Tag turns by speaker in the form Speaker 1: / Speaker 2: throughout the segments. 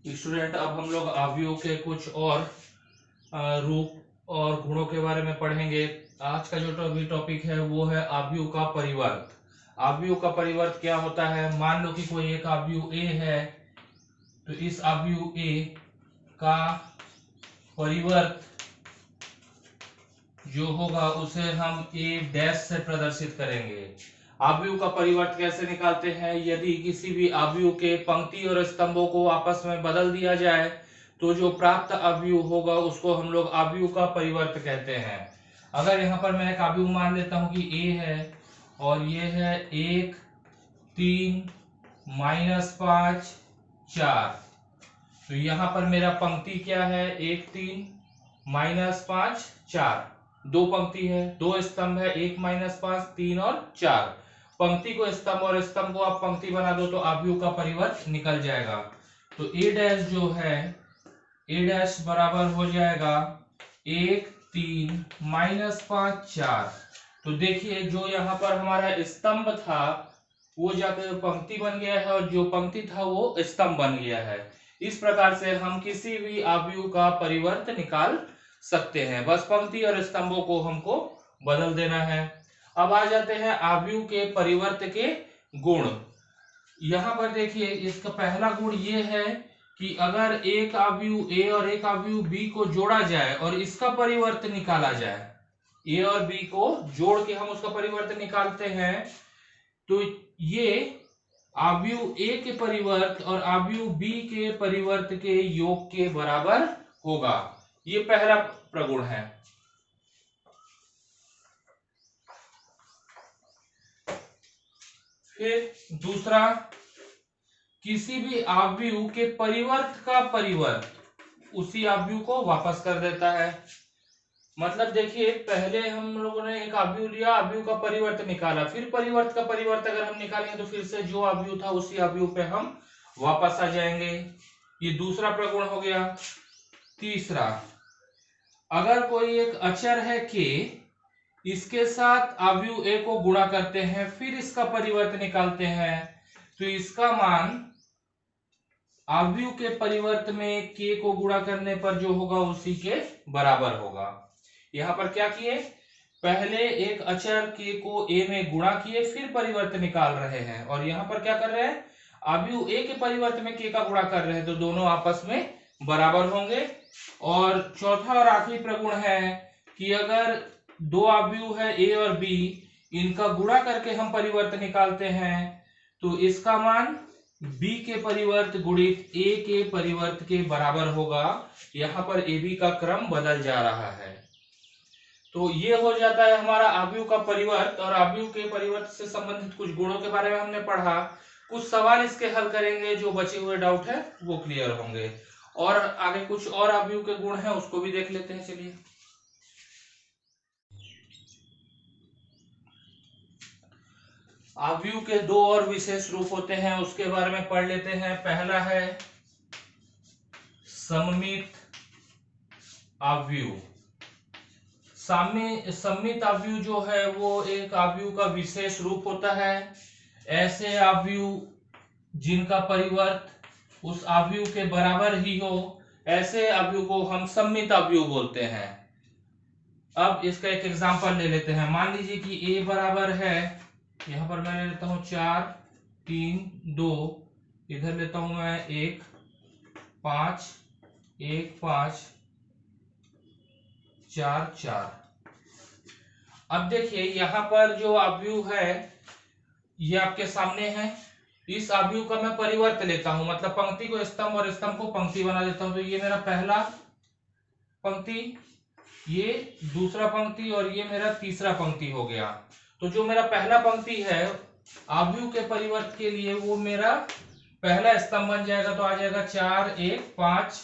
Speaker 1: Student, अब हम लोग अवयव के कुछ और रूप और गुणों के बारे में पढ़ेंगे। आज का जो टॉपिक है वो है अवयव का परिवर्त। अवयव का परिवर्त क्या होता है? मान लो कि कोई एक अवयव ए है, तो इस अवयव ए का परिवर्त जो होगा उसे हम ए डैश से प्रदर्शित करेंगे। अवयव का परिवर्त कैसे निकालते हैं? यदि किसी भी अवयव के पंक्ति और स्तंभों को आपस में बदल दिया जाए तो जो प्राप्त अवयव होगा उसको हम लोग अवयव का परिवर्त कहते हैं। अगर यहाँ पर मैं एक अवयव मान लेता हूं कि ए है और ये है 1 3 -5 4, तो यहाँ पर मेरा पंक्ति क्या है? 1 3 -5 4, दो पंक्ति है, दो स्तंभ है, 1 -5 3 और 4। पंक्ति को स्तंभ और स्तंभ को आप पंक्ति बना दो तो अवयव का परिवर्त निकल जाएगा। तो ए डैश जो है, ए डैश बराबर हो जाएगा 1 3 -5 4। तो देखिए जो यहाँ पर हमारा स्तंभ था वो जाकर पंक्ति बन गया है और जो पंक्ति था वो स्तंभ बन गया है। इस प्रकार से हम किसी भी अवयव का परिवर्त निकाल सकते हैं, बस पंक्ति और स्तंभों को हमको बदल देना है। अब आ जाते हैं अवयव के परिवर्त के गुण। यहाँ पर देखिए इसका पहला गुण ये है कि अगर एक अवयव ए और एक अवयव बी को जोड़ा जाए और इसका परिवर्त निकाला जाए, ए और बी को जोड़ के हम उसका परिवर्त निकालते हैं, तो ये अवयव ए के परिवर्त और अवयव बी के परिवर्त के योग के बराबर होगा। ये पहला प्रगुण है। फिर दूसरा, किसी भी अवयव के परिवर्त का परिवर्त उसी अवयव को वापस कर देता है। मतलब देखिए पहले हम लोगों ने एक अवयव लिया, अवयव का परिवर्त निकाला, फिर परिवर्त का परिवर्त अगर हम निकालेंगे तो फिर से जो अवयव था उसी अवयव पे हम वापस आ जाएंगे। ये दूसरा प्रगुण हो गया। तीसरा, अगर कोई एक अचर है के, इसके साथ अवयव ए को गुणा करते हैं फिर इसका परिवर्त निकालते हैं, तो इसका मान अवयव के परिवर्त में के को गुणा करने पर जो होगा उसी के बराबर होगा। यहां पर क्या किए? पहले एक अचर के को ए में गुणा किए फिर परिवर्त निकाल रहे हैं, और यहां पर क्या कर रहे हैं? अवयव ए के परिवर्त में के का गुणा कर रहे हैं, तो दोनों आपस में बराबर होंगे। और चौथा और आखिरी प्रगुण है कि अगर दो अवयव है ए और बी, इनका गुणा करके हम परिवर्त निकालते हैं तो इसका मान बी के परिवर्त गुणित ए के परिवर्त के बराबर होगा। यहाँ पर ए बी का क्रम बदल जा रहा है। तो ये हो जाता है हमारा अवयव का परिवर्त, और अवयव के परिवर्त से संबंधित कुछ गुणों के बारे में हमने पढ़ा। कुछ सवाल इसके हल करेंगे, जो बचे हुए डाउट है वो क्लियर होंगे, और आगे कुछ और अवयव के गुण हैं उसको भी देख लेते हैं। चलिए, अवयव के दो और विशेष रूप होते हैं उसके बारे में पढ़ लेते हैं। पहला है सममित अवयव। सममित अवयव जो है वो एक अवयव का विशेष रूप होता है। ऐसे अवयव जिनका परिवर्त उस अवयव के बराबर ही हो, ऐसे अवयव को हम सममित अवयव बोलते हैं। अब इसका एक एग्जांपल ले लेते हैं। मान लीजिए कि a बराबर है, यहां पर मैं ले लेता हूं 4 3 2, इधर लेता हूं मैं 1 5 1 5 4 4। अब देखिए यहाँ पर जो अवयव है ये आपके सामने है। इस अवयव का मैं परिवर्त लेता हूं, मतलब पंक्ति को स्तंभ और स्तंभ को पंक्ति बना देता हूं। तो ये मेरा पहला पंक्ति, ये दूसरा पंक्ति और ये मेरा तीसरा पंक्ति हो गया। तो जो मेरा पहला पंक्ति है अवयव के परिवर्त के लिए वो मेरा पहला स्तंभ बन जाएगा, तो आ जाएगा 4 1 5।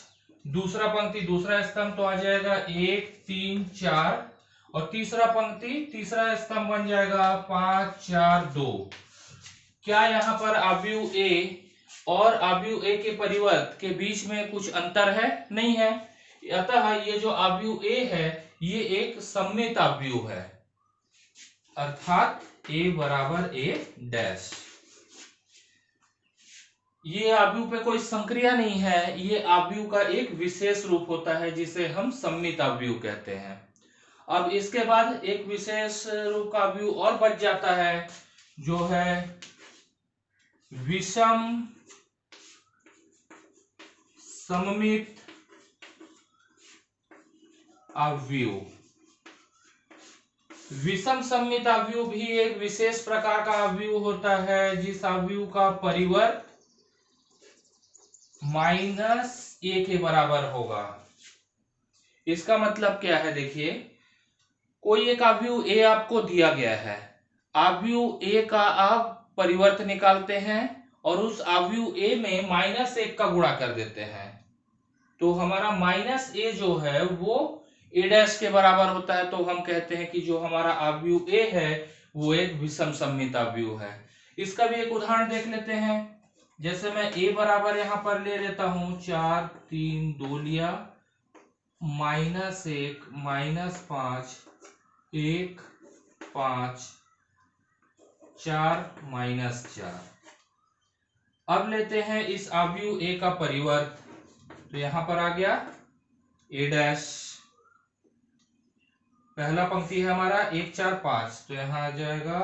Speaker 1: दूसरा पंक्ति दूसरा स्तंभ तो आ जाएगा 1 3 4, और तीसरा पंक्ति तीसरा स्तंभ बन जाएगा 5 4 2। क्या यहाँ पर अवयव ए और अवयव ए के परिवर्त के बीच में कुछ अंतर है? नहीं है। अतः ये जो अवयव ए है ये एक सममित अवयव है, अर्थात ए बराबर ए डैश। ये आव्यूह पे कोई संक्रिया नहीं है, ये आव्यूह का एक विशेष रूप होता है जिसे हम सममित आव्यूह कहते हैं। अब इसके बाद एक विशेष रूप का आव्यूह और बच जाता है, जो है विषम सममित आव्यूह। विषम सममित आव्यूह भी एक विशेष प्रकार का आव्यूह होता है जिस आव्यूह का परिवर्त -a के बराबर होगा। इसका मतलब क्या है, देखिए कोई एक आव्यूह a आपको दिया गया है, आव्यूह a का आप परिवर्त निकालते हैं और उस आव्यूह a में -1 का गुणा कर देते हैं, तो हमारा -a जो है वो a' के बराबर होता है। तो हम कहते हैं कि जो हमारा आव्यूह a है वो एक विषम सममित आव्यूह है। इसका भी एक उदाहरण देख लेते हैं। जैसे मैं a बराबर यहां पर ले लेता हूं 4 3 2 लिया, -1 -5 1 5 4 -4। अब लेते हैं इस आव्यूह a का परिवर्त, तो यहां पर आ गया a', पहला पंक्ति है हमारा 1 4 5, तो यहां आ जाएगा,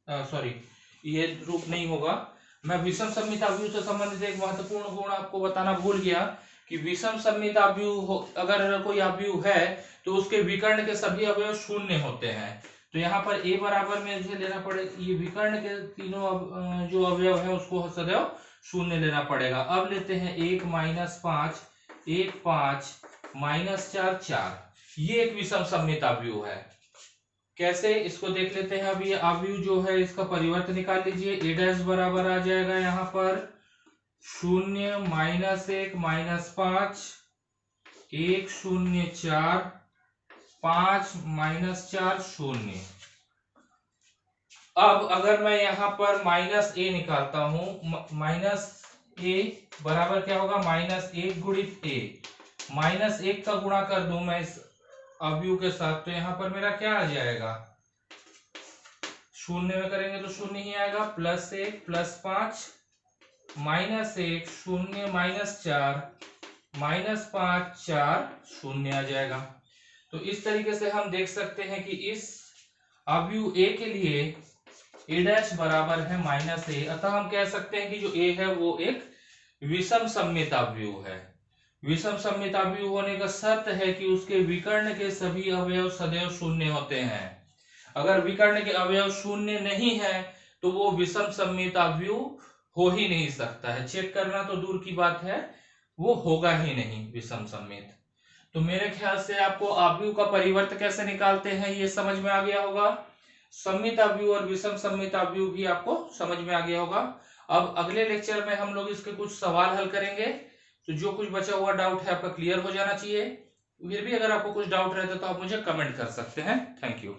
Speaker 1: सॉरी ये रूप नहीं होगा। मैं विषम सममित आव्यूह से संबंधित एक महत्वपूर्ण गुण आपको बताना भूल गया कि विषम सममित आव्यूह अगर कोई आव्यूह है तो उसके विकर्ण के सभी अवयव शून्य होते हैं। तो यहाँ पर a बराबर में मुझे लेना पड़ेगा, ये विकर्ण के तीनों जो अवयव है उसको सदैव शून्य लेना पड़ेगा। अब लेते हैं 1 -5 1 5 -4 4, ये एक विषम सममित आव्यूह है। कैसे, इसको देख लेते हैं। अब ये आव्यूह जो है इसका परिवर्त निकाल लीजिए, a' बराबर आ जाएगा यहाँ पर 0 -1 -5 1 0 4 5 -4 0। अब अगर मैं यहाँ पर -a निकालता हूं, -a बराबर क्या होगा, -1 गुणित a, -1 का गुणा कर दूं मैं इस आव्यूह के साथ, तो यहाँ पर मेरा क्या आ जाएगा, शून्य में करेंगे तो शून्य ही आएगा, +1 +5 -1 0 -4 -5 4 0 आ जाएगा। तो इस तरीके से हम देख सकते हैं कि इस आव्यूह a के लिए a' बराबर है -a, अतः हम कह सकते हैं कि जो a है वो एक विषम सममित आव्यूह है। विषम सममित आव्यूह होने का शर्त है कि उसके विकर्ण के सभी अवयव सदैव शून्य होते हैं। अगर विकर्ण के अवयव शून्य नहीं है तो वो विषम सममित आव्यूह हो ही नहीं सकता है, चेक करना तो दूर की बात है, वो होगा ही नहीं विषम सममित। तो मेरे ख्याल से आपको आव्यूह का परिवर्त कैसे निकालते हैं ये समझ में आ गया होगा। सममित आव्यूह और विषम सममित आव्यूह भी आपको समझ में आ गया होगा। अब अगले लेक्चर में हम लोग इसके कुछ सवाल हल करेंगे, तो जो कुछ बचा हुआ डाउट है आपका क्लियर हो जाना चाहिए। फिर भी अगर आपको कुछ डाउट रहता है तो आप मुझे कमेंट कर सकते हैं। Thank you.